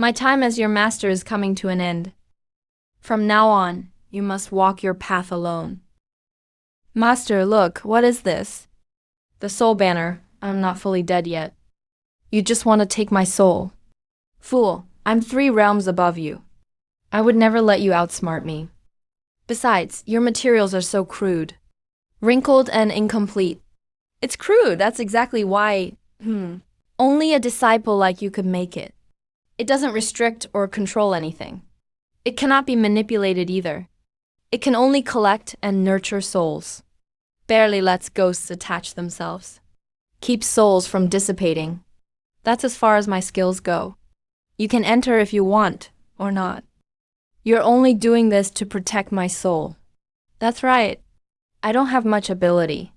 My time as your master is coming to an end. From now on, you must walk your path alone. Master, look, what is this? The soul banner. I'm not fully dead yet. You just want to take my soul. Fool, I'm 3 realms above you. I would never let you outsmart me. Besides, your materials are so crude. Wrinkled and incomplete. It's crude, that's exactly why, only a disciple like you could make it. It doesn't restrict or control anything. It cannot be manipulated either. It can only collect and nurture souls. Barely lets ghosts attach themselves. Keeps souls from dissipating. That's as far as my skills go. You can enter if you want, or not. You're only doing this to protect my soul. That's right. I don't have much ability.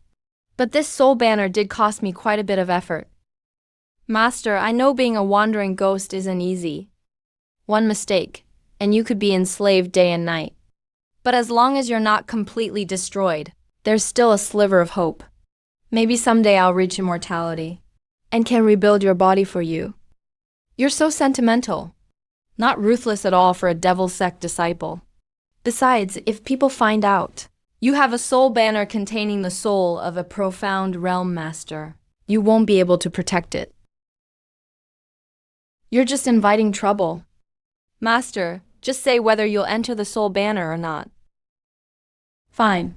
But this soul banner did cost me quite a bit of effort. Master, I know being a wandering ghost isn't easy. One mistake, and you could be enslaved day and night. But as long as you're not completely destroyed, there's still a sliver of hope. Maybe someday I'll reach immortality, and can rebuild your body for you. You're so sentimental. Not ruthless at all for a devil sect disciple. Besides, if people find out, you have a soul banner containing the soul of a profound realm master, you won't be able to protect it. You're just inviting trouble. Master, just say whether you'll enter the soul banner or not. Fine.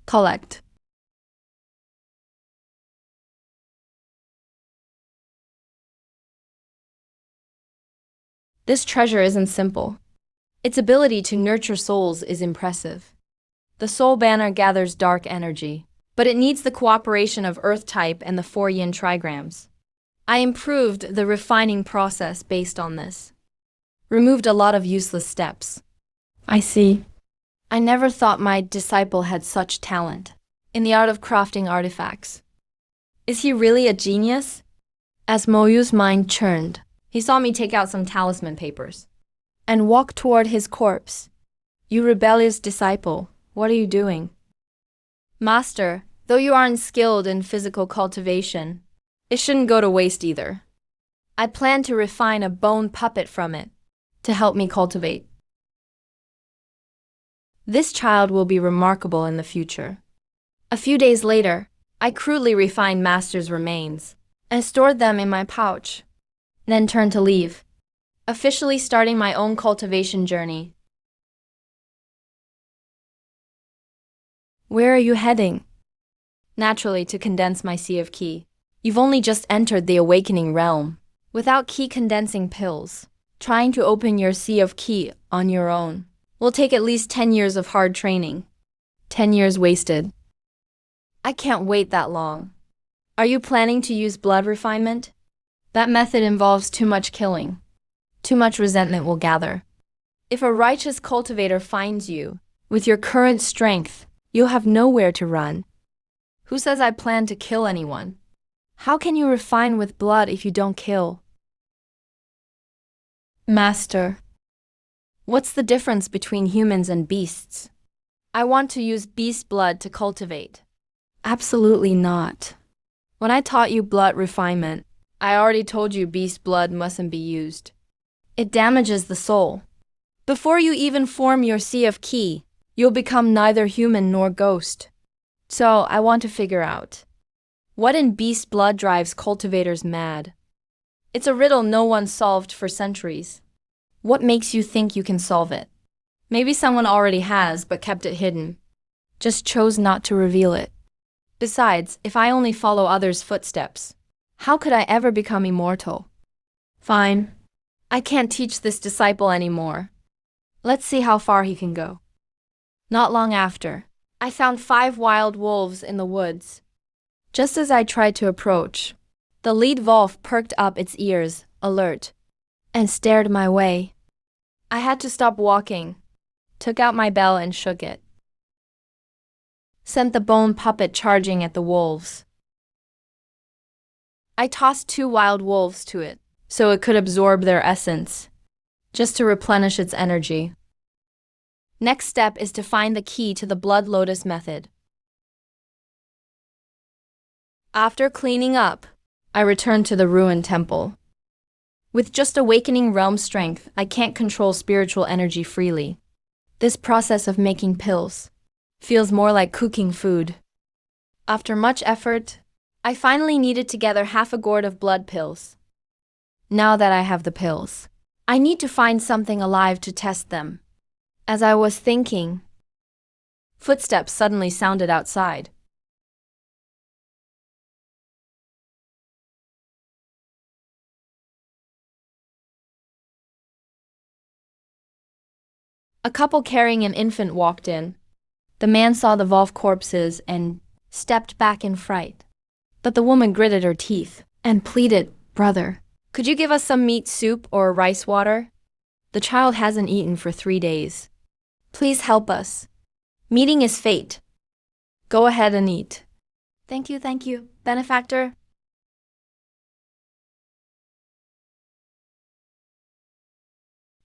Collect. This treasure isn't simple. Its ability to nurture souls is impressive. The soul banner gathers dark energy, but it needs the cooperation of Earth type and the 4 yin trigrams. I improved the refining process based on this. Removed a lot of useless steps. I see. I never thought my disciple had such talent in the art of crafting artifacts. Is he really a genius? As Moyu's mind churned, he saw me take out some talisman papers and walk toward his corpse. You rebellious disciple, what are you doing? Master, though you aren't skilled in physical cultivation, it shouldn't go to waste either. I plan to refine a bone puppet from it to help me cultivate. This child will be remarkable in the future. A few days later, I crudely refined Master's remains and stored them in my pouch, then turned to leave, officially starting my own cultivation journey. Where are you heading? Naturally, to condense my sea of ki. You've only just entered the awakening realm. Without ki condensing pills, trying to open your sea of ki on your own will take at least 10 years of hard training. 10 years wasted. I can't wait that long. Are you planning to use blood refinement? That method involves too much killing. Too much resentment will gather. If a righteous cultivator finds you, with your current strength, you'll have nowhere to run. Who says I plan to kill anyone? How can you refine with blood if you don't kill? Master, what's the difference between humans and beasts? I want to use beast blood to cultivate. Absolutely not. When I taught you blood refinement, I already told you beast blood mustn't be used. It damages the soul. Before you even form your sea of ki, you'll become neither human nor ghost. So I want to figure out, what in beast blood drives cultivators mad? It's a riddle no one solved for centuries. What makes you think you can solve it? Maybe someone already has but kept it hidden. Just chose not to reveal it. Besides, if I only follow others' footsteps, how could I ever become immortal? Fine. I can't teach this disciple anymore. Let's see how far he can go. Not long after, I found 5 wild wolves in the woods. Just as I tried to approach, the lead wolf perked up its ears, alert, and stared my way. I had to stop walking, took out my bell and shook it. Sent the bone puppet charging at the wolves. I tossed 2 wild wolves to it, so it could absorb their essence, just to replenish its energy. Next step is to find the key to the blood lotus method. After cleaning up, I returned to the ruined temple. With just awakening realm strength, I can't control spiritual energy freely. This process of making pills feels more like cooking food. After much effort, I finally kneaded together half a gourd of blood pills. Now that I have the pills, I need to find something alive to test them. As I was thinking, footsteps suddenly sounded outside. A couple carrying an infant walked in. The man saw the Volf corpses and stepped back in fright. But the woman gritted her teeth and pleaded, "Brother, could you give us some meat soup or rice water? The child hasn't eaten for 3 days. Please help us. Meeting is fate. Go ahead and eat." Thank you, benefactor.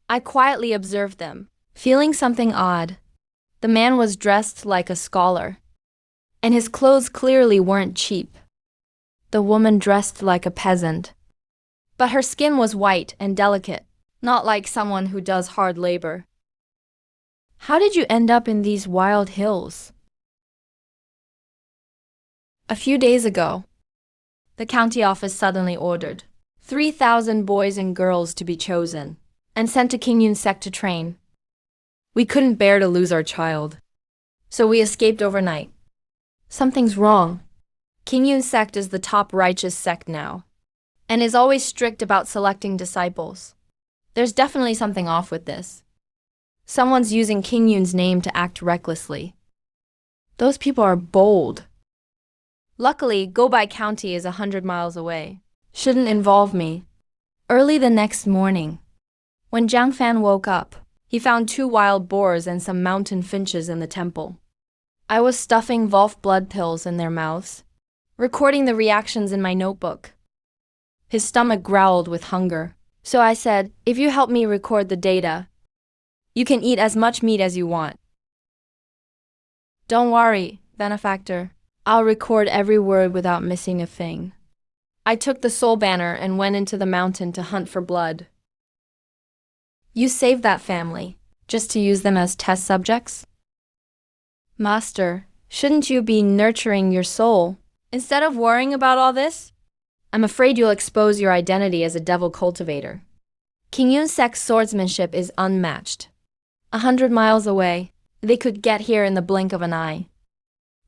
I quietly observed them, feeling something odd. The man was dressed like a scholar, and his clothes clearly weren't cheap. The woman dressed like a peasant, but her skin was white and delicate, not like someone who does hard labor. How did you end up in these wild hills? A few days ago, the county office suddenly ordered 3,000 boys and girls to be chosen and sent to King Yun-sek to train. We couldn't bear to lose our child, so we escaped overnight. Something's wrong. King Yun-sek is the top righteous sect now, and is always strict about selecting disciples. There's definitely something off with this. Someone's using King Yun's name to act recklessly. Those people are bold. Luckily, Gobai County is 100 miles away. Shouldn't involve me. Early the next morning, when Jiang Fan woke up, he found 2 wild boars and some mountain finches in the temple. I was stuffing Volf blood pills in their mouths, recording the reactions in my notebook. His stomach growled with hunger, so I said, "If you help me record the data, you can eat as much meat as you want." "Don't worry, benefactor. I'll record every word without missing a thing." I took the soul banner and went into the mountain to hunt for blood. You saved that family, just to use them as test subjects? Master, shouldn't you be nurturing your soul, instead of worrying about all this? I'm afraid you'll expose your identity as a devil cultivator. King Yun-sek's swordsmanship is unmatched. 100 miles away, they could get here in the blink of an eye.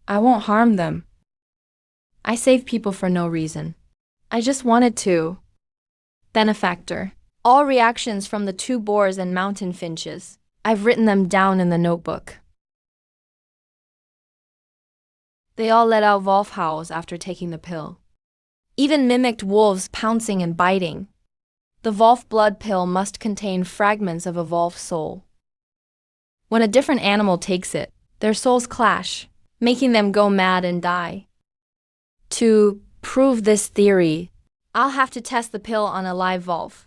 I won't harm them. I save people for no reason. I just wanted to. Benefactor. All reactions from the 2 boars and mountain finches. I've written them down in the notebook. They all let out Volf howls after taking the pill. Even mimicked wolves pouncing and biting. The Volf blood pill must contain fragments of a Volf soul. When a different animal takes it, their souls clash, making them go mad and die. To prove this theory, I'll have to test the pill on a live Volf.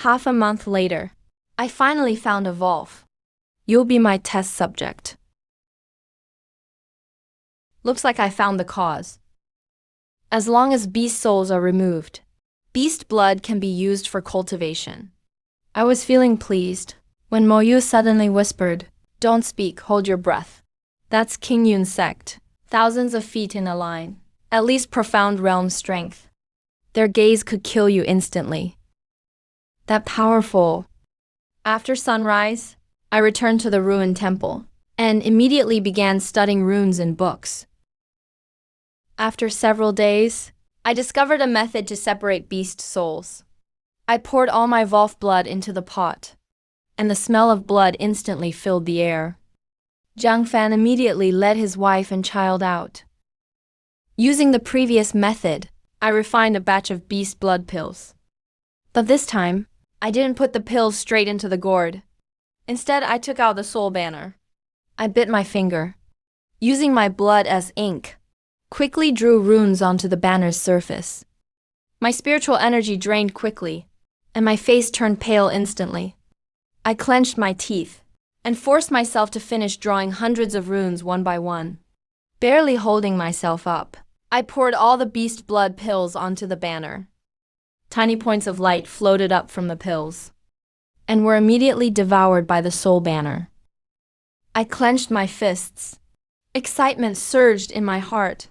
Half a month later, I finally found a Volf. You'll be my test subject. Looks like I found the cause. As long as beast souls are removed, beast blood can be used for cultivation. I was feeling pleased when Mo Yu suddenly whispered, "Don't speak, hold your breath." That's King Yun's sect, thousands of feet in a line, at least profound realm strength. Their gaze could kill you instantly. That powerful. After sunrise, I returned to the ruined temple and immediately began studying runes and books. After several days, I discovered a method to separate beast souls. I poured all my Volf blood into the pot, and the smell of blood instantly filled the air. Jiang Fan immediately led his wife and child out. Using the previous method, I refined a batch of beast blood pills. But this time, I didn't put the pills straight into the gourd. Instead, I took out the soul banner. I bit my finger. Using my blood as ink, quickly drew runes onto the banner's surface. My spiritual energy drained quickly, and my face turned pale instantly. I clenched my teeth and forced myself to finish drawing hundreds of runes one by one. Barely holding myself up, I poured all the beast blood pills onto the banner. Tiny points of light floated up from the pills and were immediately devoured by the soul banner. I clenched my fists. Excitement surged in my heart.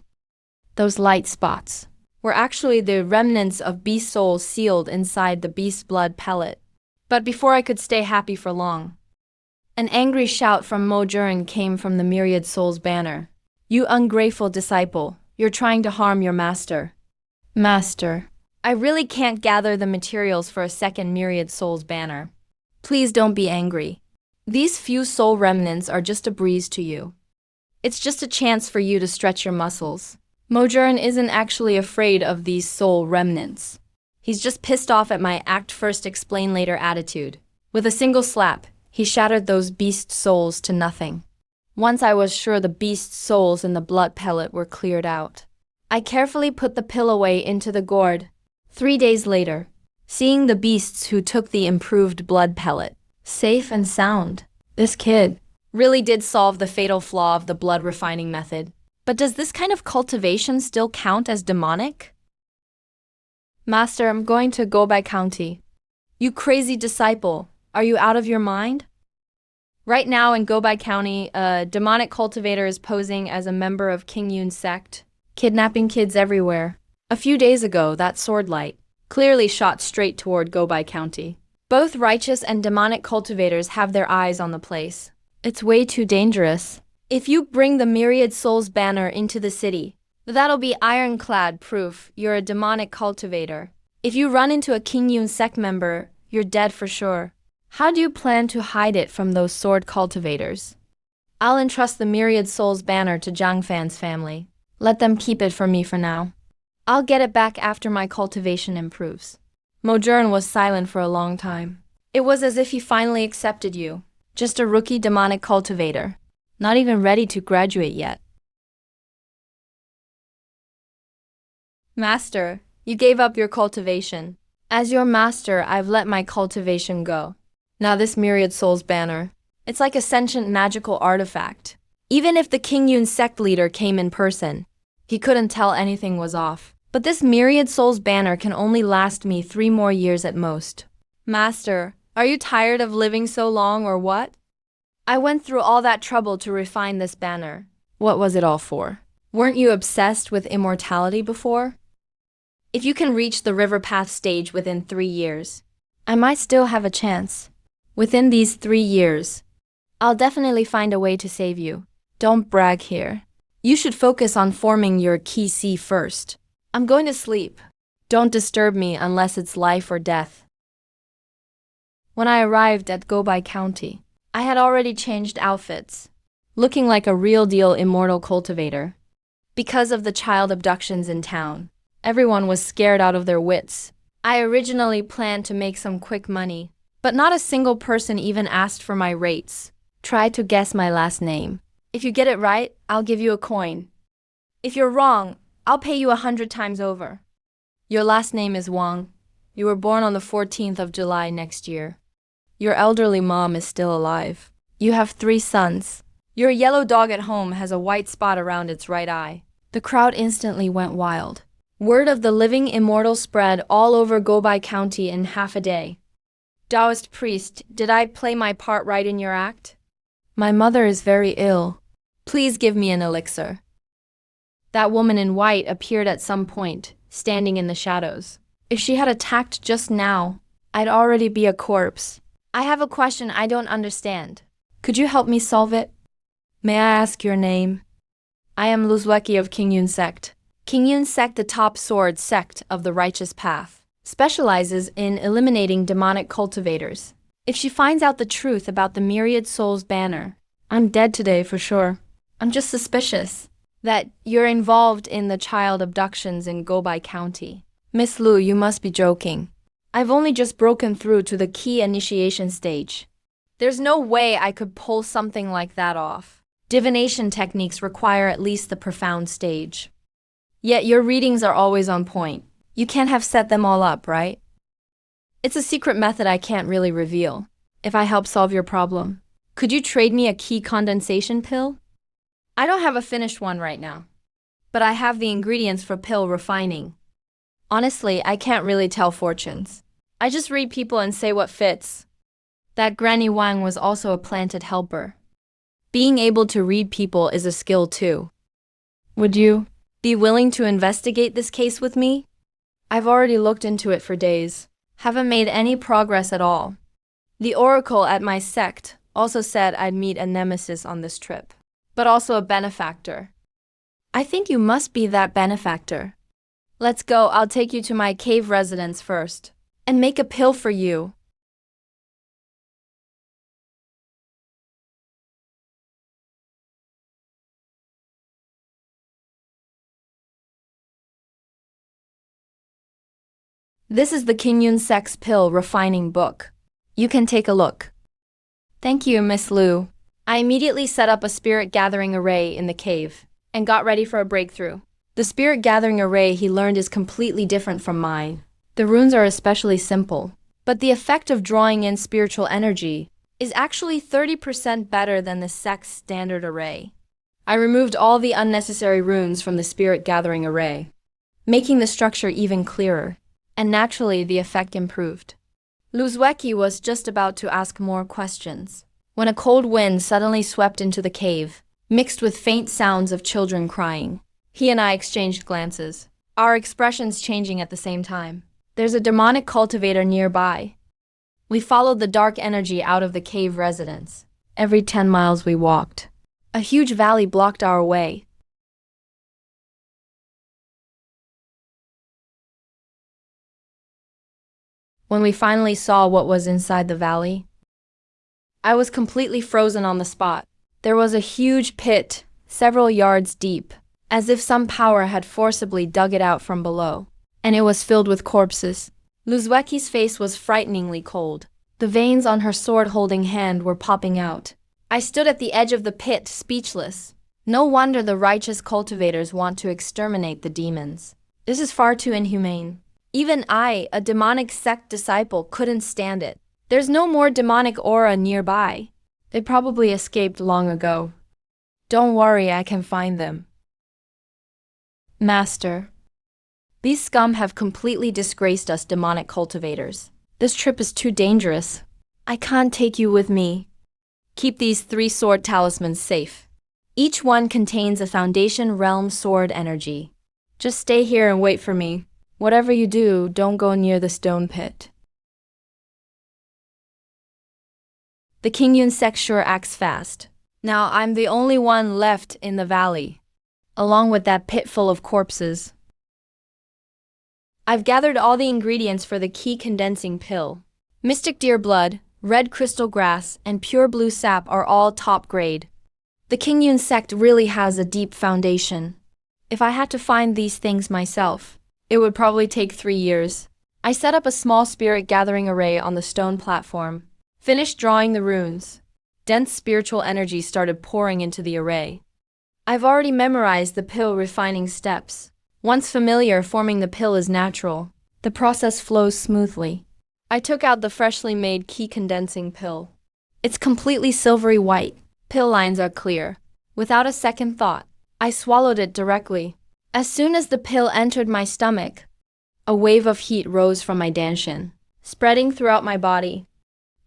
Those light spots were actually the remnants of beast souls sealed inside the beast blood pellet. But before I could stay happy for long, an angry shout from Mo Juren came from the Myriad Souls banner. You ungrateful disciple, you're trying to harm your master. Master, I really can't gather the materials for a second Myriad Souls banner. Please don't be angry. These few soul remnants are just a breeze to you. It's just a chance for you to stretch your muscles. Mo Juren isn't actually afraid of these soul remnants. He's just pissed off at my act first, explain later attitude. With a single slap, he shattered those beast souls to nothing. Once I was sure the beast souls in the blood pellet were cleared out, I carefully put the pill away into the gourd. 3 days later, seeing the beasts who took the improved blood pellet, safe and sound, this kid really did solve the fatal flaw of the blood refining method. But does this kind of cultivation still count as demonic? Master, I'm going to Gobai County. You crazy disciple, are you out of your mind? Right now in Gobai County, a demonic cultivator is posing as a member of King Yun's sect, kidnapping kids everywhere. A few days ago, that sword light clearly shot straight toward Gobai County. Both righteous and demonic cultivators have their eyes on the place. It's way too dangerous. If you bring the Myriad Souls banner into the city, that'll be ironclad proof you're a demonic cultivator. If you run into a King Yun sect member, you're dead for sure. How do you plan to hide it from those sword cultivators? I'll entrust the Myriad Souls banner to Zhang Fan's family. Let them keep it for me for now. I'll get it back after my cultivation improves. Mo Juren was silent for a long time. It was as if he finally accepted you. Just a rookie demonic cultivator. Not even ready to graduate yet. Master, you gave up your cultivation. As your master, I've let my cultivation go. Now this Myriad Souls banner, it's like a sentient magical artifact. Even if the King Yun sect leader came in person, he couldn't tell anything was off. But this Myriad Souls banner can only last me 3 more years at most. Master, are you tired of living so long or what? I went through all that trouble to refine this banner. What was it all for? Weren't you obsessed with immortality before? If you can reach the river path stage within 3 years, I might still have a chance. Within these 3 years, I'll definitely find a way to save you. Don't brag here. You should focus on forming your Ki Si first. I'm going to sleep. Don't disturb me unless it's life or death. When I arrived at Gobai County, I had already changed outfits, looking like a real-deal immortal cultivator. Because of the child abductions in town, everyone was scared out of their wits. I originally planned to make some quick money, but not a single person even asked for my rates. Try to guess my last name. If you get it right, I'll give you a coin. If you're wrong, I'll pay you 100 times over. Your last name is Wang. You were born on the 14th of July next year. Your elderly mom is still alive. You have 3 sons. Your yellow dog at home has a white spot around its right eye. The crowd instantly went wild. Word of the living immortal spread all over Gobai County in half a day. Taoist priest, did I play my part right in your act? My mother is very ill. Please give me an elixir. That woman in white appeared at some point, standing in the shadows. If she had attacked just now, I'd already be a corpse. I have a question I don't understand. Could you help me solve it? May I ask your name? I am Luzweki of King Yun sect. King Yun sect, the top sword sect of the righteous path, specializes in eliminating demonic cultivators. If she finds out the truth about the Myriad Souls banner, I'm dead today for sure. I'm just suspicious that you're involved in the child abductions in Gobai County. Miss Lu, you must be joking. I've only just broken through to the key initiation stage. There's no way I could pull something like that off. Divination techniques require at least the profound stage. Yet your readings are always on point. You can't have set them all up, right? It's a secret method I can't really reveal. If I help solve your problem, could you trade me a key condensation pill? I don't have a finished one right now. but I have the ingredients for pill refining. Honestly, I can't really tell fortunes. I just read people and say what fits. That Granny Wang was also a planted helper. Being able to read people is a skill too. Would you be willing to investigate this case with me? I've already looked into it for days. Haven't made any progress at all. The oracle at my sect also said I'd meet a nemesis on this trip, but also a benefactor. I think you must be that benefactor. Let's go, I'll take you to my cave residence first, and make a pill for you. This is the Qingyun Sex Pill Refining Book. You can take a look. Thank you, Miss Liu. I immediately set up a spirit gathering array in the cave and got ready for a breakthrough. The spirit gathering array he learned is completely different from mine. The runes are especially simple, but the effect of drawing in spiritual energy is actually 30% better than the sect's standard array. I removed all the unnecessary runes from the spirit gathering array, making the structure even clearer, and naturally the effect improved. Luzwecki was just about to ask more questions when a cold wind suddenly swept into the cave, mixed with faint sounds of children crying. He and I exchanged glances, our expressions changing at the same time. There's a demonic cultivator nearby. We followed the dark energy out of the cave residence. Every 10 miles we walked, a huge valley blocked our way. When we finally saw what was inside the valley, I was completely frozen on the spot. There was a huge pit, several yards deep, as if some power had forcibly dug it out from below, and it was filled with corpses. Luzwecki's face was frighteningly cold. The veins on her sword-holding hand were popping out. I stood at the edge of the pit, speechless. No wonder the righteous cultivators want to exterminate the demons. This is far too inhumane. Even I, a demonic sect disciple, couldn't stand it. There's no more demonic aura nearby. They probably escaped long ago. Don't worry, I can find them. Master, these scum have completely disgraced us demonic cultivators. This trip is too dangerous. I can't take you with me. Keep these 3 sword talismans safe. Each one contains a Foundation Realm sword energy. Just stay here and wait for me. Whatever you do, don't go near the stone pit. The Qingyun sect sure acts fast. Now I'm the only one left in the valley, along with that pit full of corpses. I've gathered all the ingredients for the key condensing pill. Mystic deer blood, red crystal grass, and pure blue sap are all top grade. The Qingyun sect really has a deep foundation. If I had to find these things myself, it would probably take 3 years. I set up a small spirit gathering array on the stone platform, finished drawing the runes. Dense spiritual energy started pouring into the array. I've already memorized the pill refining steps. Once familiar, forming the pill is natural. The process flows smoothly. I took out the freshly made key condensing pill. It's completely silvery white. Pill lines are clear. Without a second thought, I swallowed it directly. As soon as the pill entered my stomach, a wave of heat rose from my danshin, spreading throughout my body.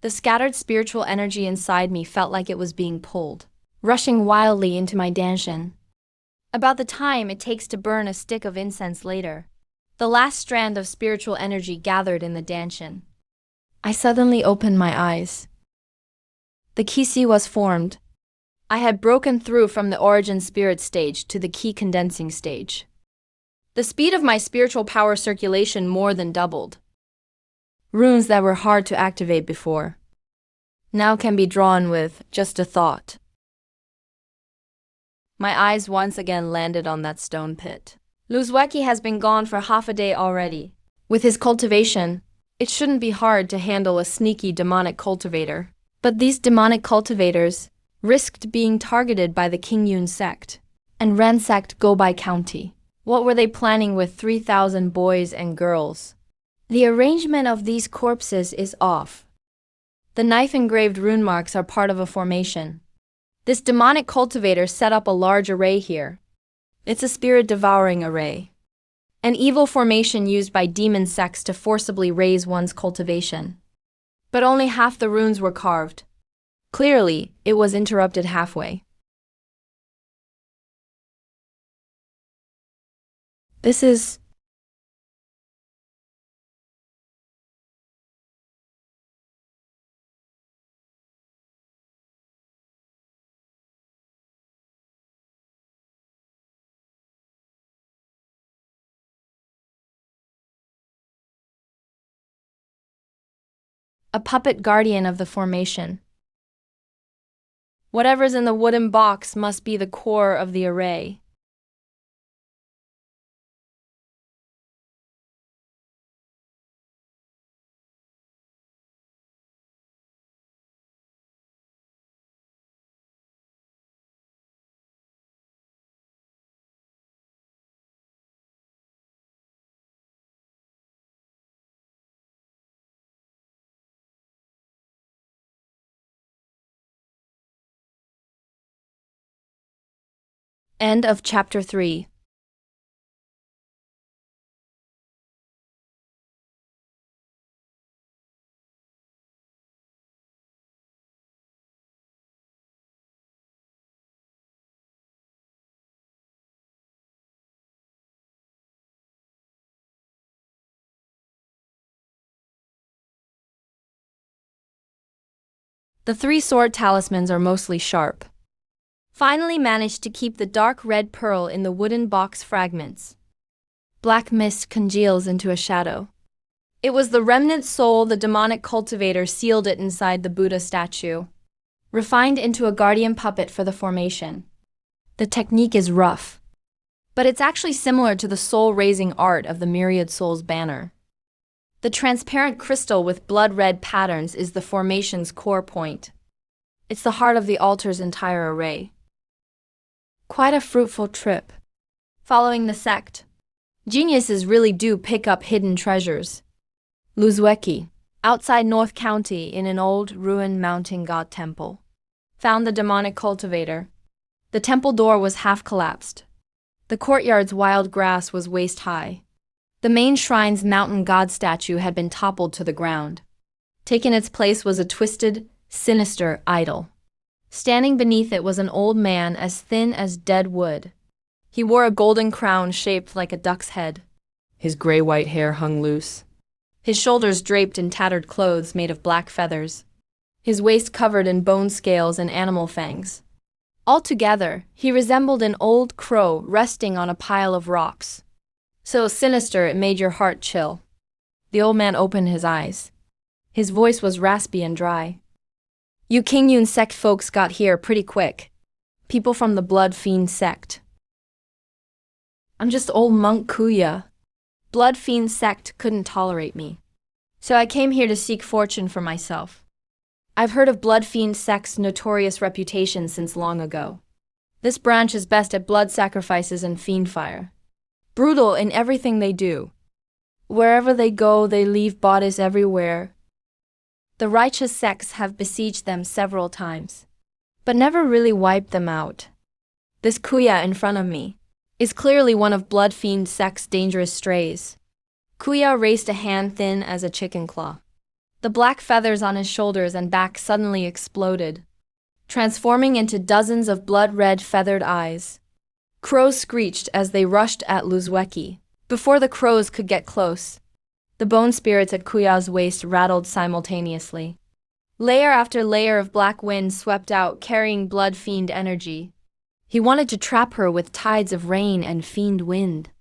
The scattered spiritual energy inside me felt like it was being pulled, rushing wildly into my danshin. About the time it takes to burn a stick of incense later, the last strand of spiritual energy gathered in the danshin. I suddenly opened my eyes. The Qi was formed. I had broken through from the origin spirit stage to the key condensing stage. The speed of my spiritual power circulation more than doubled. Runes that were hard to activate before now can be drawn with just a thought. My eyes once again landed on that stone pit. Luzwecki has been gone for half a day already. With his cultivation, it shouldn't be hard to handle a sneaky demonic cultivator. But these demonic cultivators risked being targeted by the Qingyun sect and ransacked Gobai County. What were they planning with 3,000 boys and girls? The arrangement of these corpses is off. The knife-engraved rune marks are part of a formation. This demonic cultivator set up a large array here. It's a spirit-devouring array. An evil formation used by demon sects to forcibly raise one's cultivation. But only half the runes were carved. Clearly, it was interrupted halfway. This is... a puppet guardian of the formation. Whatever's in the wooden box must be the core of the array. End of chapter 3. The three sword talismans are mostly sharp. Finally managed to keep the dark red pearl in the wooden box fragments. Black mist congeals into a shadow. It was the remnant soul the demonic cultivator sealed it inside the Buddha statue, refined into a guardian puppet for the formation. The technique is rough, but it's actually similar to the soul-raising art of the Myriad Souls banner. The transparent crystal with blood-red patterns is the formation's core point. It's the heart of the altar's entire array. Quite a fruitful trip. Following the sect, geniuses really do pick up hidden treasures. Luzweki, outside North County in an old ruined mountain god temple, found the demonic cultivator. The temple door was half collapsed. The courtyard's wild grass was waist-high. The main shrine's mountain god statue had been toppled to the ground. Taking its place was a twisted, sinister idol. Standing beneath it was an old man as thin as dead wood. He wore a golden crown shaped like a duck's head. His gray-white hair hung loose. His shoulders draped in tattered clothes made of black feathers. His waist covered in bone scales and animal fangs. Altogether, he resembled an old crow resting on a pile of rocks. So sinister it made your heart chill. The old man opened his eyes. His voice was raspy and dry. You Qingyun sect folks got here pretty quick. People from the Blood Fiend sect. I'm just old monk Kuya. Blood Fiend sect couldn't tolerate me. So I came here to seek fortune for myself. I've heard of Blood Fiend sect's notorious reputation since long ago. This branch is best at blood sacrifices and fiend fire. Brutal in everything they do. Wherever they go, they leave bodies everywhere. The righteous sects have besieged them several times, but never really wiped them out. This Kuya in front of me is clearly one of Blood Fiend sect's dangerous strays. Kuya raised a hand thin as a chicken claw. The black feathers on his shoulders and back suddenly exploded, transforming into dozens of blood-red feathered eyes. Crows screeched as they rushed at Luzweki. Before the crows could get close, the bone spirits at Kuya's waist rattled simultaneously. Layer after layer of black wind swept out, carrying blood fiend energy. He wanted to trap her with tides of rain and fiend wind.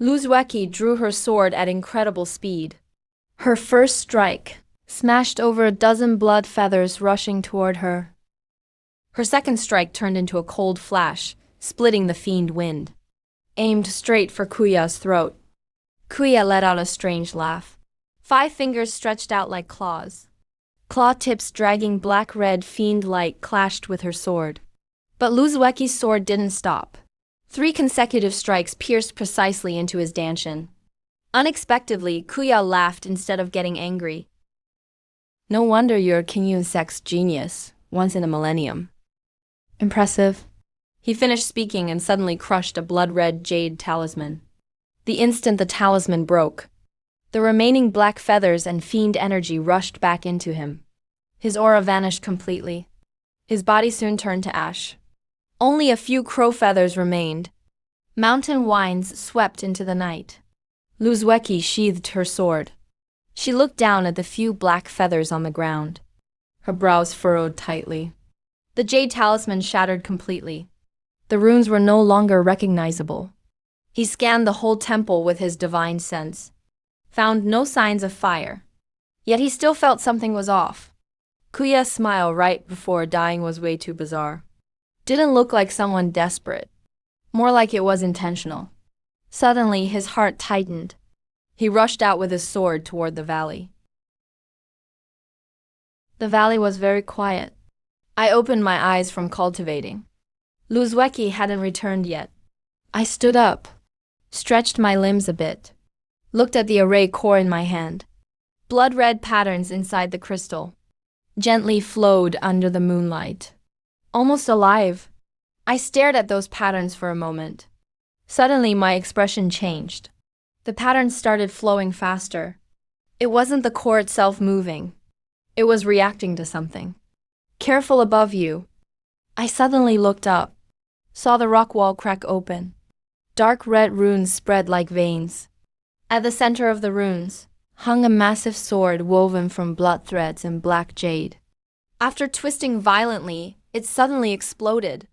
Luzweki drew her sword at incredible speed. Her first strike smashed over a dozen blood feathers rushing toward her. Her second strike turned into a cold flash, splitting the fiend wind, aimed straight for Kuya's throat. Kuya let out a strange laugh. 5 fingers stretched out like claws. Claw tips dragging black-red fiend light clashed with her sword. But Luzweki's sword didn't stop. 3 consecutive strikes pierced precisely into his dantian. Unexpectedly, Kuya laughed instead of getting angry. No wonder you're Qingyun sect's genius, once in a millennium. Impressive. He finished speaking and suddenly crushed a blood-red jade talisman. The instant the talisman broke, the remaining black feathers and fiend energy rushed back into him. His aura vanished completely. His body soon turned to ash. Only a few crow feathers remained. Mountain winds swept into the night. Luzweki sheathed her sword. She looked down at the few black feathers on the ground. Her brows furrowed tightly. The jade talisman shattered completely. The runes were no longer recognizable. He scanned the whole temple with his divine sense. Found no signs of fire. Yet he still felt something was off. Kuya's smile right before dying was way too bizarre. Didn't look like someone desperate. More like it was intentional. Suddenly, his heart tightened. He rushed out with his sword toward the valley. The valley was very quiet. I opened my eyes from cultivating. Luzweki hadn't returned yet. I stood up, stretched my limbs a bit, looked at the array core in my hand. Blood-red patterns inside the crystal gently flowed under the moonlight. Almost alive. I stared at those patterns for a moment. Suddenly, my expression changed. The patterns started flowing faster. It wasn't the core itself moving. It was reacting to something. Careful above you. I suddenly looked up, saw the rock wall crack open. Dark red runes spread like veins. At the center of the runes hung a massive sword woven from blood threads and black jade. After twisting violently, it suddenly exploded.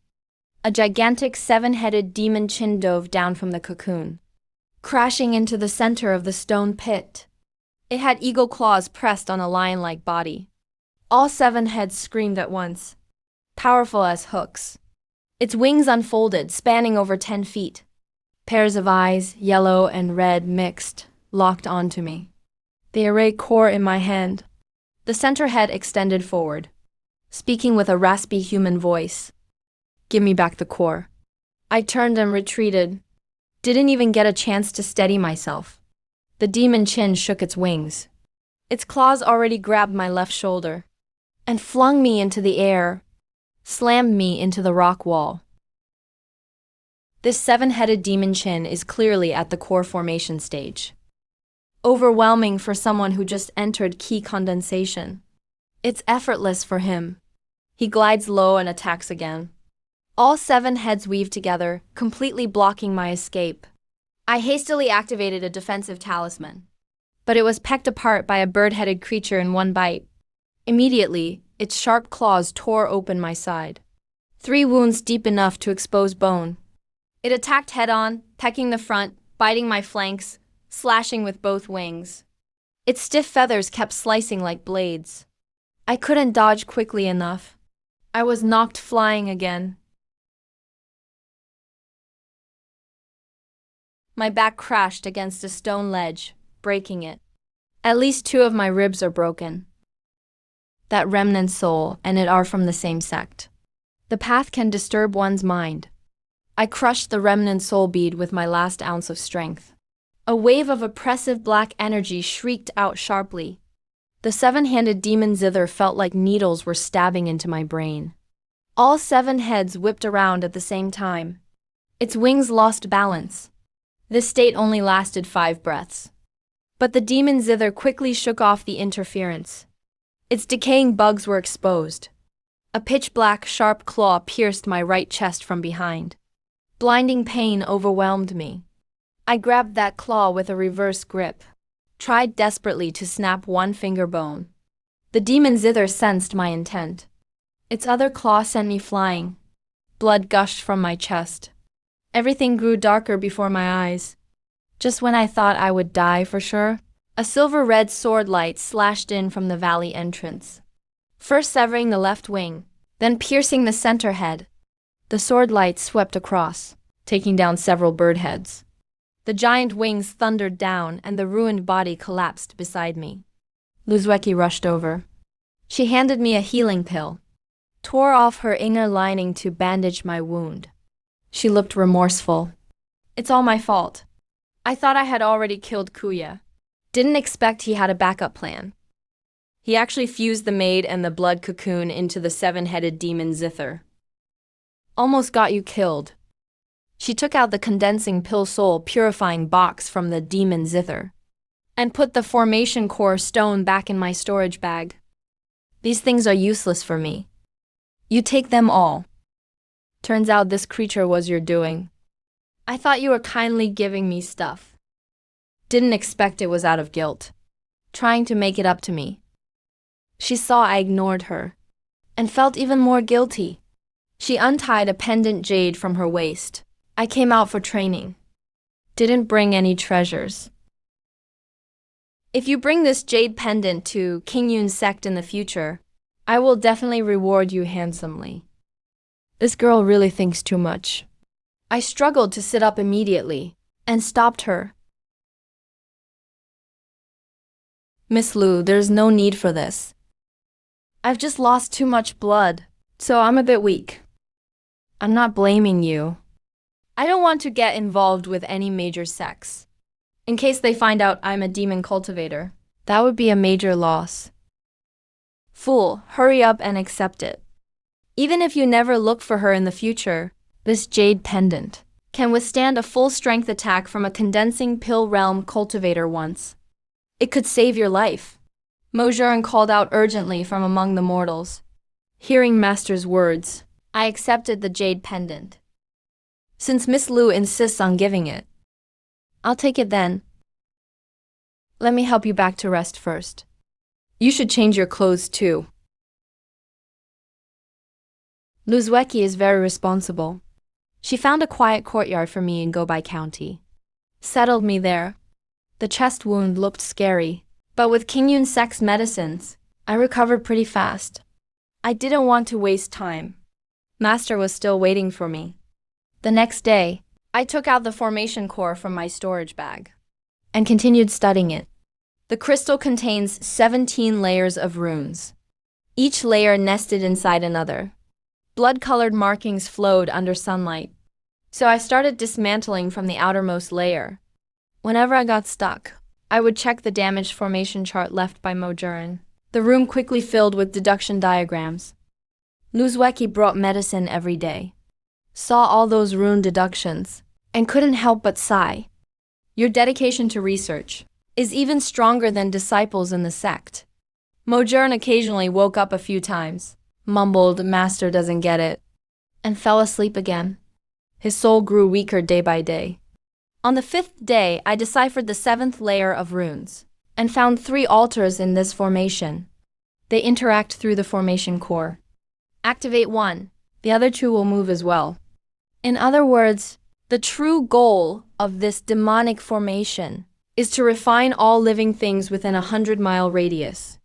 A gigantic seven-headed demon chin dove down from the cocoon, crashing into the center of the stone pit. It had eagle claws pressed on a lion-like body. All 7 heads screamed at once, powerful as hooks. Its wings unfolded, spanning over 10 feet. Pairs of eyes, yellow and red mixed, locked onto me. The array core in my hand. The center head extended forward, speaking with a raspy human voice. Give me back the core. I turned and retreated. Didn't even get a chance to steady myself. The demon chin shook its wings. Its claws already grabbed my left shoulder and flung me into the air, slammed me into the rock wall. This 7-headed demon chin is clearly at the core formation stage. Overwhelming for someone who just entered key condensation. It's effortless for him. He glides low and attacks again. All 7 heads weave together, completely blocking my escape. I hastily activated a defensive talisman, but it was pecked apart by a bird-headed creature in one bite. Immediately, its sharp claws tore open my side. 3 wounds deep enough to expose bone. It attacked head-on, pecking the front, biting my flanks, slashing with both wings. Its stiff feathers kept slicing like blades. I couldn't dodge quickly enough. I was knocked flying again. My back crashed against a stone ledge, breaking it. At least 2 of my ribs are broken. That remnant soul and it are from the same sect. The path can disturb one's mind. I crushed the remnant soul bead with my last ounce of strength. A wave of oppressive black energy shrieked out sharply. The 7-handed demon zither felt like needles were stabbing into my brain. All 7 heads whipped around at the same time. Its wings lost balance. This state only lasted 5 breaths. But the demon zither quickly shook off the interference. Its decaying bugs were exposed. A pitch-black, sharp claw pierced my right chest from behind. Blinding pain overwhelmed me. I grabbed that claw with a reverse grip, tried desperately to snap one finger bone. The demon zither sensed my intent. Its other claw sent me flying. Blood gushed from my chest. Everything grew darker before my eyes. Just when I thought I would die for sure, a silver-red sword light slashed in from the valley entrance. First severing the left wing, then piercing the center head. The sword light swept across, taking down several bird heads. The giant wings thundered down and the ruined body collapsed beside me. Luzweki rushed over. She handed me a healing pill, tore off her inner lining to bandage my wound. She looked remorseful. It's all my fault. I thought I had already killed Kuya. Didn't expect he had a backup plan. He actually fused the maid and the blood cocoon into the 7-headed demon zither. Almost got you killed. She took out the condensing pill soul purifying box from the demon zither and put the formation core stone back in my storage bag. These things are useless for me. You take them all. Turns out this creature was your doing. I thought you were kindly giving me stuff. Didn't expect it was out of guilt. Trying to make it up to me. She saw I ignored her and felt even more guilty. She untied a pendant jade from her waist. I came out for training. Didn't bring any treasures. If you bring this jade pendant to King Yun's sect in the future, I will definitely reward you handsomely. This girl really thinks too much. I struggled to sit up immediately and stopped her. Miss Lu, there's no need for this. I've just lost too much blood, so I'm a bit weak. I'm not blaming you. I don't want to get involved with any major sects. In case they find out I'm a demon cultivator, that would be a major loss. Fool, hurry up and accept it. Even if you never look for her in the future, this jade pendant can withstand a full-strength attack from a condensing pill realm cultivator once. It could save your life. Mo Zhuren called out urgently from among the mortals. Hearing Master's words, I accepted the jade pendant. Since Miss Lu insists on giving it, I'll take it then. Let me help you back to rest first. You should change your clothes too. Luzweki is very responsible. She found a quiet courtyard for me in Gobai County. Settled me there. The chest wound looked scary, but with King Yun Sek's medicines, I recovered pretty fast. I didn't want to waste time. Master was still waiting for me. The next day, I took out the formation core from my storage bag and continued studying it. The crystal contains 17 layers of runes, each layer nested inside another. Blood-colored markings flowed under sunlight, so I started dismantling from the outermost layer. Whenever I got stuck, I would check the damaged formation chart left by Mo Zhuren. The room quickly filled with deduction diagrams. Luzweki brought medicine every day. Saw all those rune deductions, and couldn't help but sigh. Your dedication to research is even stronger than disciples in the sect. Mo Zhuren occasionally woke up a few times, mumbled, Master doesn't get it, and fell asleep again. His soul grew weaker day by day. On the 5th day, I deciphered the 7th layer of runes, and found 3 altars in this formation. They interact through the formation core. Activate one, the other 2 will move as well. In other words, the true goal of this demonic formation is to refine all living things within a 100-mile radius.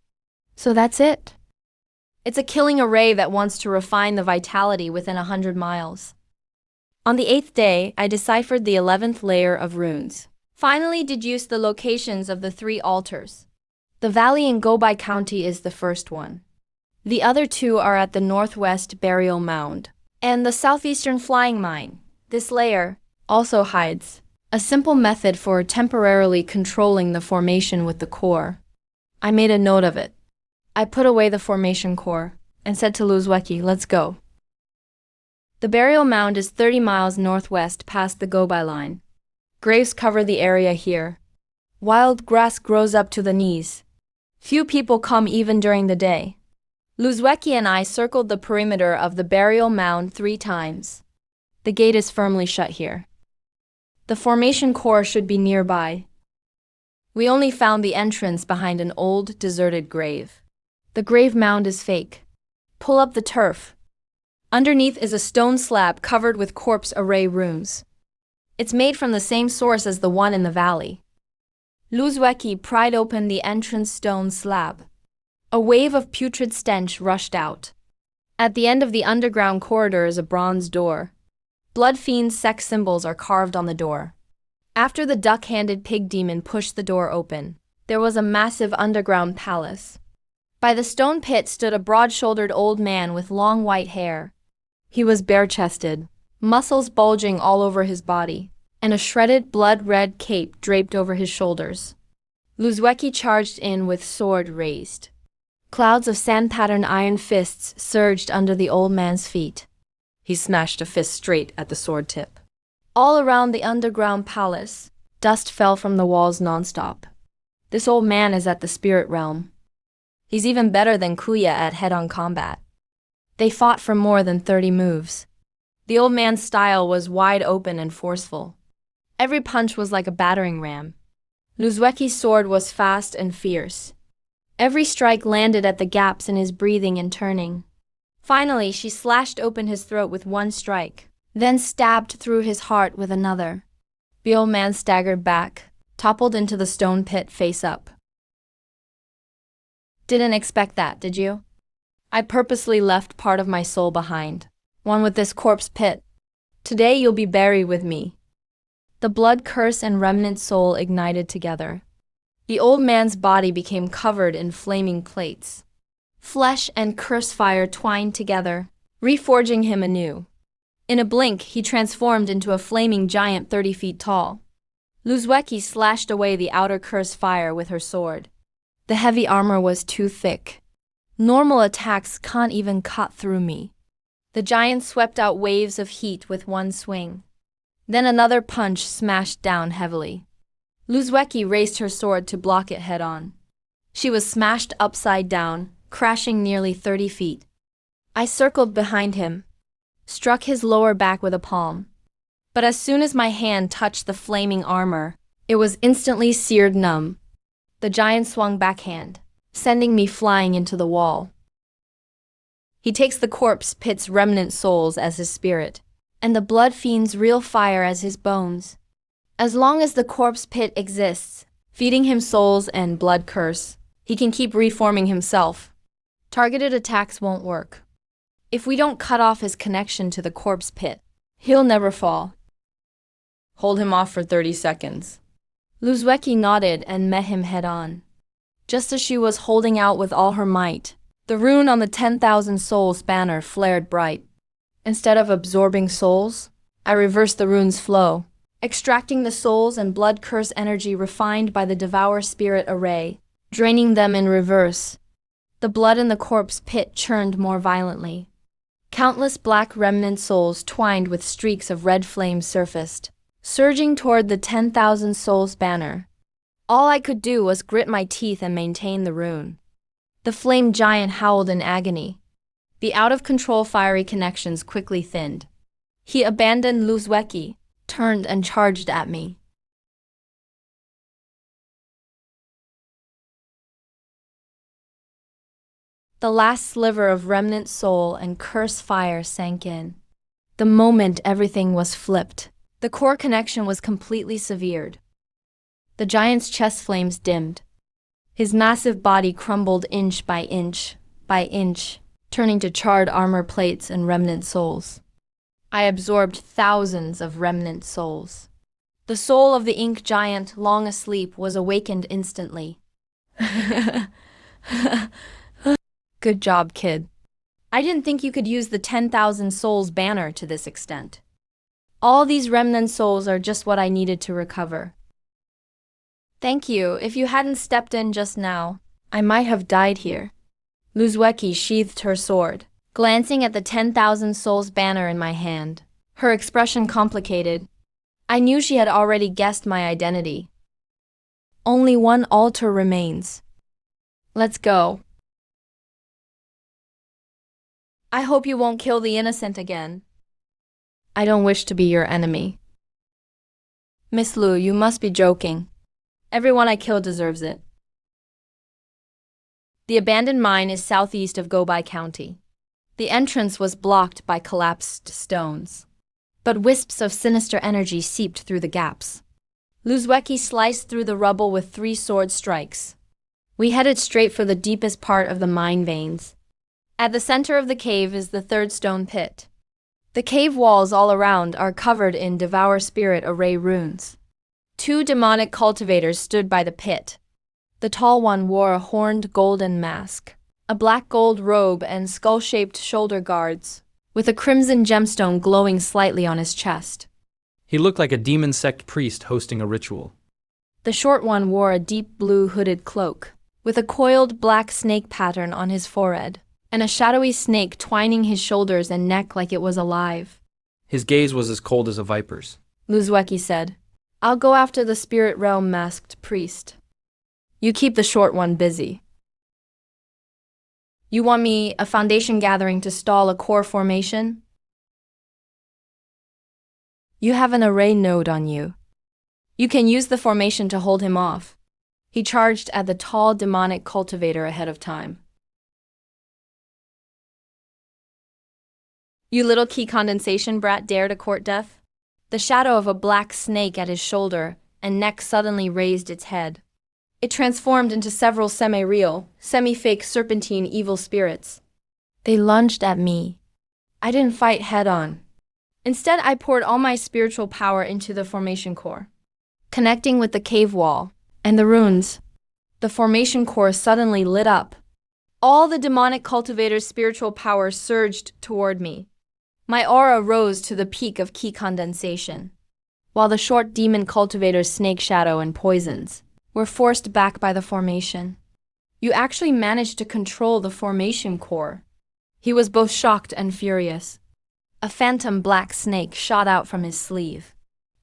So that's it. It's a killing array that wants to refine the vitality within 100 miles. On the 8th day, I deciphered the 11th layer of runes. Finally deduced the locations of the 3 altars. The valley in Gobai County is the first one. The other 2 are at the northwest burial mound and the southeastern flying mine. This layer also hides a simple method for temporarily controlling the formation with the core. I made a note of it. I put away the formation core and said to Luzweki, let's go. The burial mound is 30 miles northwest past the Gobai line. Graves cover the area here. Wild grass grows up to the knees. Few people come even during the day. Luzweki and I circled the perimeter of the burial mound 3 times. The gate is firmly shut here. The formation core should be nearby. We only found the entrance behind an old, deserted grave. The grave mound is fake. Pull up the turf. Underneath is a stone slab covered with corpse array runes. It's made from the same source as the one in the valley. Luzweki pried open the entrance stone slab. A wave of putrid stench rushed out. At the end of the underground corridor is a bronze door. Blood Fiend's sex symbols are carved on the door. After the duck-handed pig demon pushed the door open, there was a massive underground palace. By the stone pit stood a broad-shouldered old man with long white hair. He was bare-chested, muscles bulging all over his body, and a shredded blood-red cape draped over his shoulders. Luzweki charged in with sword raised. Clouds of sand-patterned iron fists surged under the old man's feet. He smashed a fist straight at the sword tip. All around the underground palace, dust fell from the walls nonstop. This old man is at the spirit realm. He's even better than Kuya at head-on combat. They fought for more than 30 moves. The old man's style was wide open and forceful. Every punch was like a battering ram. Luzweki's sword was fast and fierce. Every strike landed at the gaps in his breathing and turning. Finally, she slashed open his throat with one strike, then stabbed through his heart with another. The old man staggered back, toppled into the stone pit face up. Didn't expect that, did you? I purposely left part of my soul behind, one with this corpse pit. Today you'll be buried with me. The blood curse and remnant soul ignited together. The old man's body became covered in flaming plates. Flesh and curse fire twined together, reforging him anew. In a blink, he transformed into a flaming giant 30 feet tall. Luzweki slashed away the outer curse fire with her sword. The heavy armor was too thick. Normal attacks can't even cut through me. The giant swept out waves of heat with one swing. Then another punch smashed down heavily. Luzweki raised her sword to block it head-on. She was smashed upside down, crashing nearly 30 feet. I circled behind him, struck his lower back with a palm. But as soon as my hand touched the flaming armor, it was instantly seared numb. The giant swung backhand, sending me flying into the wall. He takes the corpse pit's remnant souls as his spirit, and the blood fiend's real fire as his bones. As long as the corpse pit exists, feeding him souls and blood curse, he can keep reforming himself. Targeted attacks won't work. If we don't cut off his connection to the corpse pit, he'll never fall. Hold him off for 30 seconds. Luzweki nodded and met him head-on. Just as she was holding out with all her might, the rune on the 10,000 souls banner flared bright. Instead of absorbing souls, I reversed the rune's flow, extracting the souls and blood curse energy refined by the Devour spirit array, draining them in reverse. The blood in the corpse pit churned more violently. Countless black remnant souls twined with streaks of red flame surfaced, surging toward the 10,000 souls banner. All I could do was grit my teeth and maintain the rune. The flame giant howled in agony. The out-of-control fiery connections quickly thinned. He abandoned Luzweki, turned and charged at me. The last sliver of remnant soul and curse fire sank in. The moment everything was flipped, the core connection was completely severed. The giant's chest flames dimmed. His massive body crumbled inch by inch, turning to charred armor plates and remnant souls. I absorbed thousands of remnant souls. The soul of the ink giant, long asleep, was awakened instantly. Good job, kid. I didn't think you could use the 10,000 souls banner to this extent. All these remnant souls are just what I needed to recover. Thank you. If you hadn't stepped in just now, I might have died here. Luzweki sheathed her sword, glancing at the 10,000 souls banner in my hand. Her expression complicated. I knew she had already guessed my identity. Only one altar remains. Let's go. I hope you won't kill the innocent again. I don't wish to be your enemy. Miss Lu, you must be joking. Everyone I kill deserves it. The abandoned mine is southeast of Gobai County. The entrance was blocked by collapsed stones, but wisps of sinister energy seeped through the gaps. Luzweki sliced through the rubble with 3 sword strikes. We headed straight for the deepest part of the mine veins. At the center of the cave is the 3rd stone pit. The cave walls all around are covered in Devour Spirit array runes. 2 demonic cultivators stood by the pit. The tall one wore a horned golden mask, a black gold robe and skull-shaped shoulder guards, with a crimson gemstone glowing slightly on his chest. He looked like a demon sect priest hosting a ritual. The short one wore a deep blue hooded cloak, with a coiled black snake pattern on his forehead. and a shadowy snake twining his shoulders and neck like it was alive. His gaze was as cold as a viper's. Luzweki said, I'll go after the spirit realm masked priest. You keep the short one busy. You want me a foundation gathering to stall a core formation? You have an array node on you. You can use the formation to hold him off. He charged at the tall demonic cultivator ahead of time. You little key condensation brat dare to court death? The shadow of a black snake at his shoulder and neck suddenly raised its head. It transformed into several semi-real, semi-fake serpentine evil spirits. They lunged at me. I didn't fight head-on. Instead, I poured all my spiritual power into the formation core. Connecting with the cave wall and the runes, the formation core suddenly lit up. All the demonic cultivator's spiritual power surged toward me. My aura rose to the peak of key condensation, while the short demon cultivator's snake shadow and poisons were forced back by the formation. You actually managed to control the formation core. He was both shocked and furious. A phantom black snake shot out from his sleeve.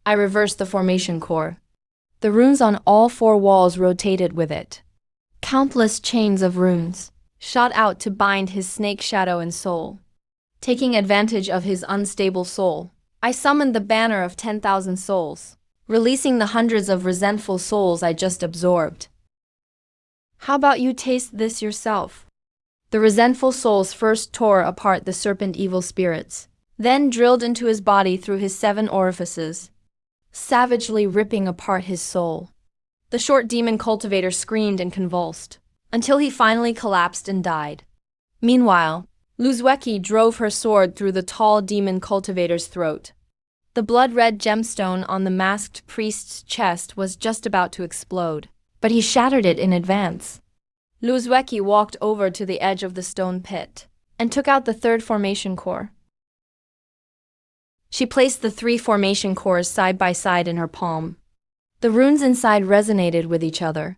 I reversed the formation core. The runes on all four walls rotated with it. Countless chains of runes shot out to bind his snake shadow and soul. Taking advantage of his unstable soul, I summoned the banner of 10,000 souls, releasing the hundreds of resentful souls I just absorbed. How about you taste this yourself? The resentful souls first tore apart the serpent evil spirits, then drilled into his body through his 7 orifices, savagely ripping apart his soul. The short demon cultivator screamed and convulsed, until he finally collapsed and died. Meanwhile, Luzweki drove her sword through the tall demon cultivator's throat. The blood-red gemstone on the masked priest's chest was just about to explode, but he shattered it in advance. Luzweki walked over to the edge of the stone pit and took out the 3rd formation core. She placed the 3 formation cores side by side in her palm. The runes inside resonated with each other.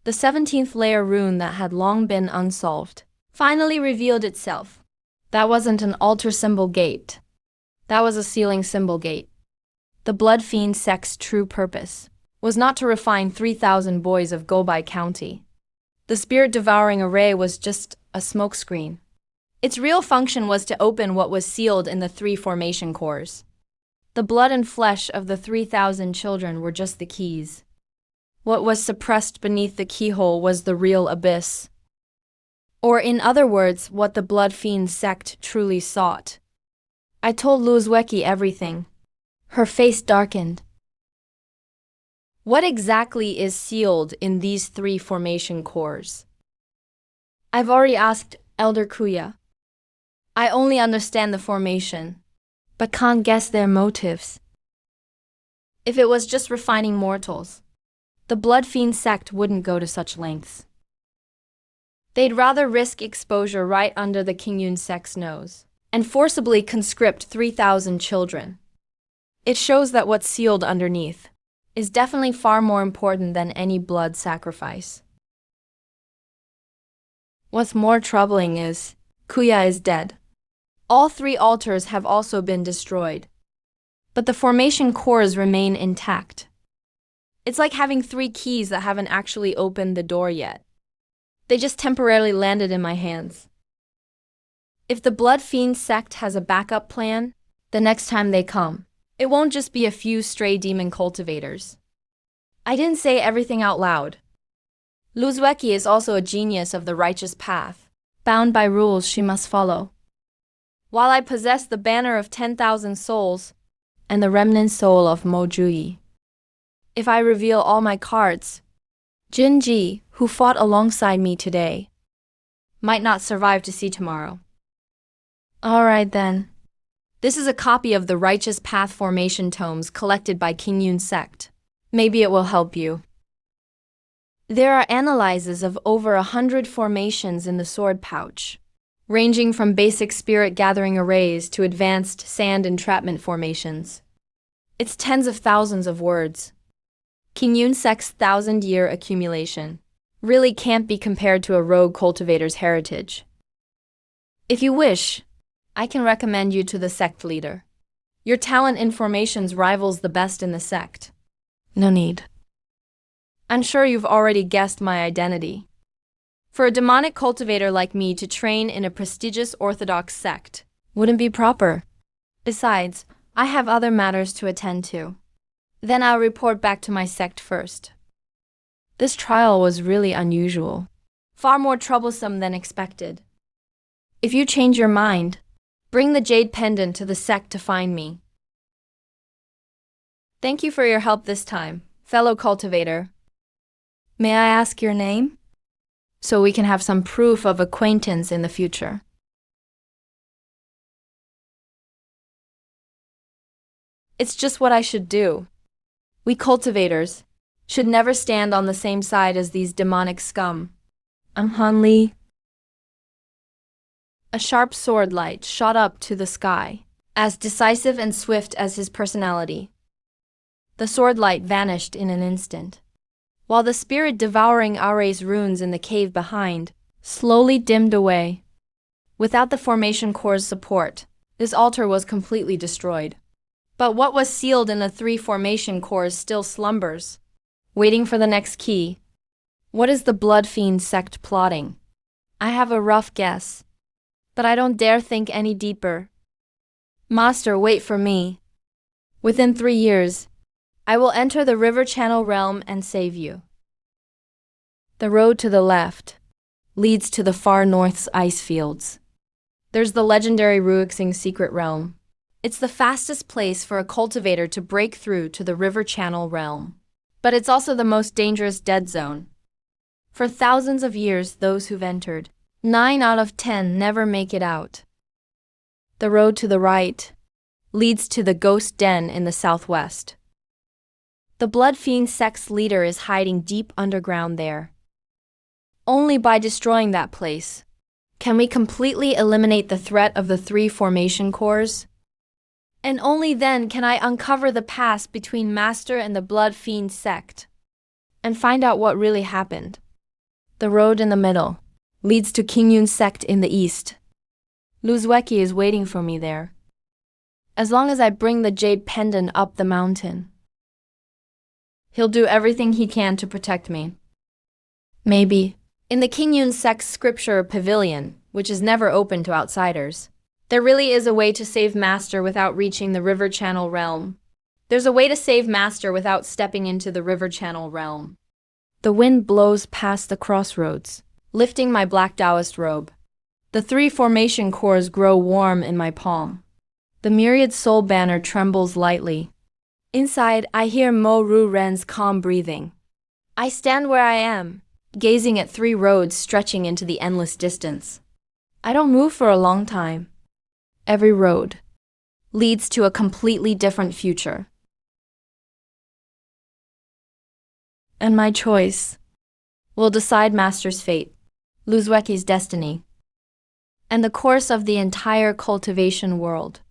The 17th layer rune that had long been unsolved finally revealed itself. That wasn't an altar symbol gate. That was a sealing symbol gate. The Blood Fiend sect's true purpose was not to refine 3,000 boys of Gobai County. The spirit-devouring array was just a smokescreen. Its real function was to open what was sealed in the 3 formation cores. The blood and flesh of the 3,000 children were just the keys. What was suppressed beneath the keyhole was the real abyss. Or in other words, what the Blood Fiend sect truly sought. I told Luzweki everything. Her face darkened. What exactly is sealed in these 3 formation cores? I've already asked Elder Kuya. I only understand the formation, but can't guess their motives. If it was just refining mortals, the Blood Fiend sect wouldn't go to such lengths. They'd rather risk exposure right under the Qingyun sect's nose and forcibly conscript 3,000 children. It shows that what's sealed underneath is definitely far more important than any blood sacrifice. What's more troubling is, Kuya is dead. All 3 altars have also been destroyed, but the formation cores remain intact. It's like having 3 keys that haven't actually opened the door yet. They just temporarily landed in my hands. If the Blood Fiend sect has a backup plan, the next time they come, it won't just be a few stray demon cultivators. I didn't say everything out loud. Luzweki is also a genius of the righteous path, bound by rules she must follow. While I possess the banner of 10,000 souls and the remnant soul of Mojuyi, if I reveal all my cards, Jinji, who fought alongside me today, might not survive to see tomorrow. Alright then. This is a copy of the Righteous Path Formation Tomes collected by Qingyun sect. Maybe it will help you. There are analyses of over 100 formations in the sword pouch, ranging from basic spirit gathering arrays to advanced sand entrapment formations. It's tens of thousands of words. Qingyun sect's 1,000-year accumulation really can't be compared to a rogue cultivator's heritage. If you wish, I can recommend you to the sect leader. Your talent in formations rivals the best in the sect. No need. I'm sure you've already guessed my identity. For a demonic cultivator like me to train in a prestigious orthodox sect wouldn't be proper. Besides, I have other matters to attend to. Then I'll report back to my sect first. This trial was really unusual, far more troublesome than expected. If you change your mind, bring the jade pendant to the sect to find me. Thank you for your help this time, fellow cultivator. May I ask your name? So we can have some proof of acquaintance in the future. It's just what I should do. We cultivators should never stand on the same side as these demonic scum. I'm Han Li. A sharp sword light shot up to the sky, as decisive and swift as his personality. The sword light vanished in an instant, while the spirit devouring Are's runes in the cave behind slowly dimmed away. Without the formation core's support, this altar was completely destroyed. But what was sealed in the 3 formation cores still slumbers, waiting for the next key. What is the Blood Fiend sect plotting? I have a rough guess, but I don't dare think any deeper. Master, wait for me. Within 3 years, I will enter the river channel realm and save you. The road to the left leads to the far north's ice fields. There's the legendary Ruixing secret realm. It's the fastest place for a cultivator to break through to the river channel realm. But it's also the most dangerous dead zone. For thousands of years, those who've entered, 9 out of 10 never make it out. The road to the right leads to the ghost den in the southwest. The Blood Fiend sect's leader is hiding deep underground there. Only by destroying that place can we completely eliminate the threat of the 3 formation cores. And only then can I uncover the past between Master and the Blood Fiend sect and find out what really happened. The road in the middle leads to Qingyun sect in the east. Luzweki is waiting for me there, as long as I bring the jade pendant up the mountain. He'll do everything he can to protect me. Maybe, in the Qingyun sect's scripture pavilion, which is never open to outsiders, there really is a way to save Master without reaching the river channel realm. There's a way to save Master without stepping into the river channel realm. The wind blows past the crossroads, lifting my black Taoist robe. The 3 formation cores grow warm in my palm. The myriad soul banner trembles lightly. Inside, I hear Mo Ru Ren's calm breathing. I stand where I am, gazing at 3 roads stretching into the endless distance. I don't move for a long time. Every road leads to a completely different future. And my choice will decide Master's fate, Luzweki's destiny, and the course of the entire cultivation world.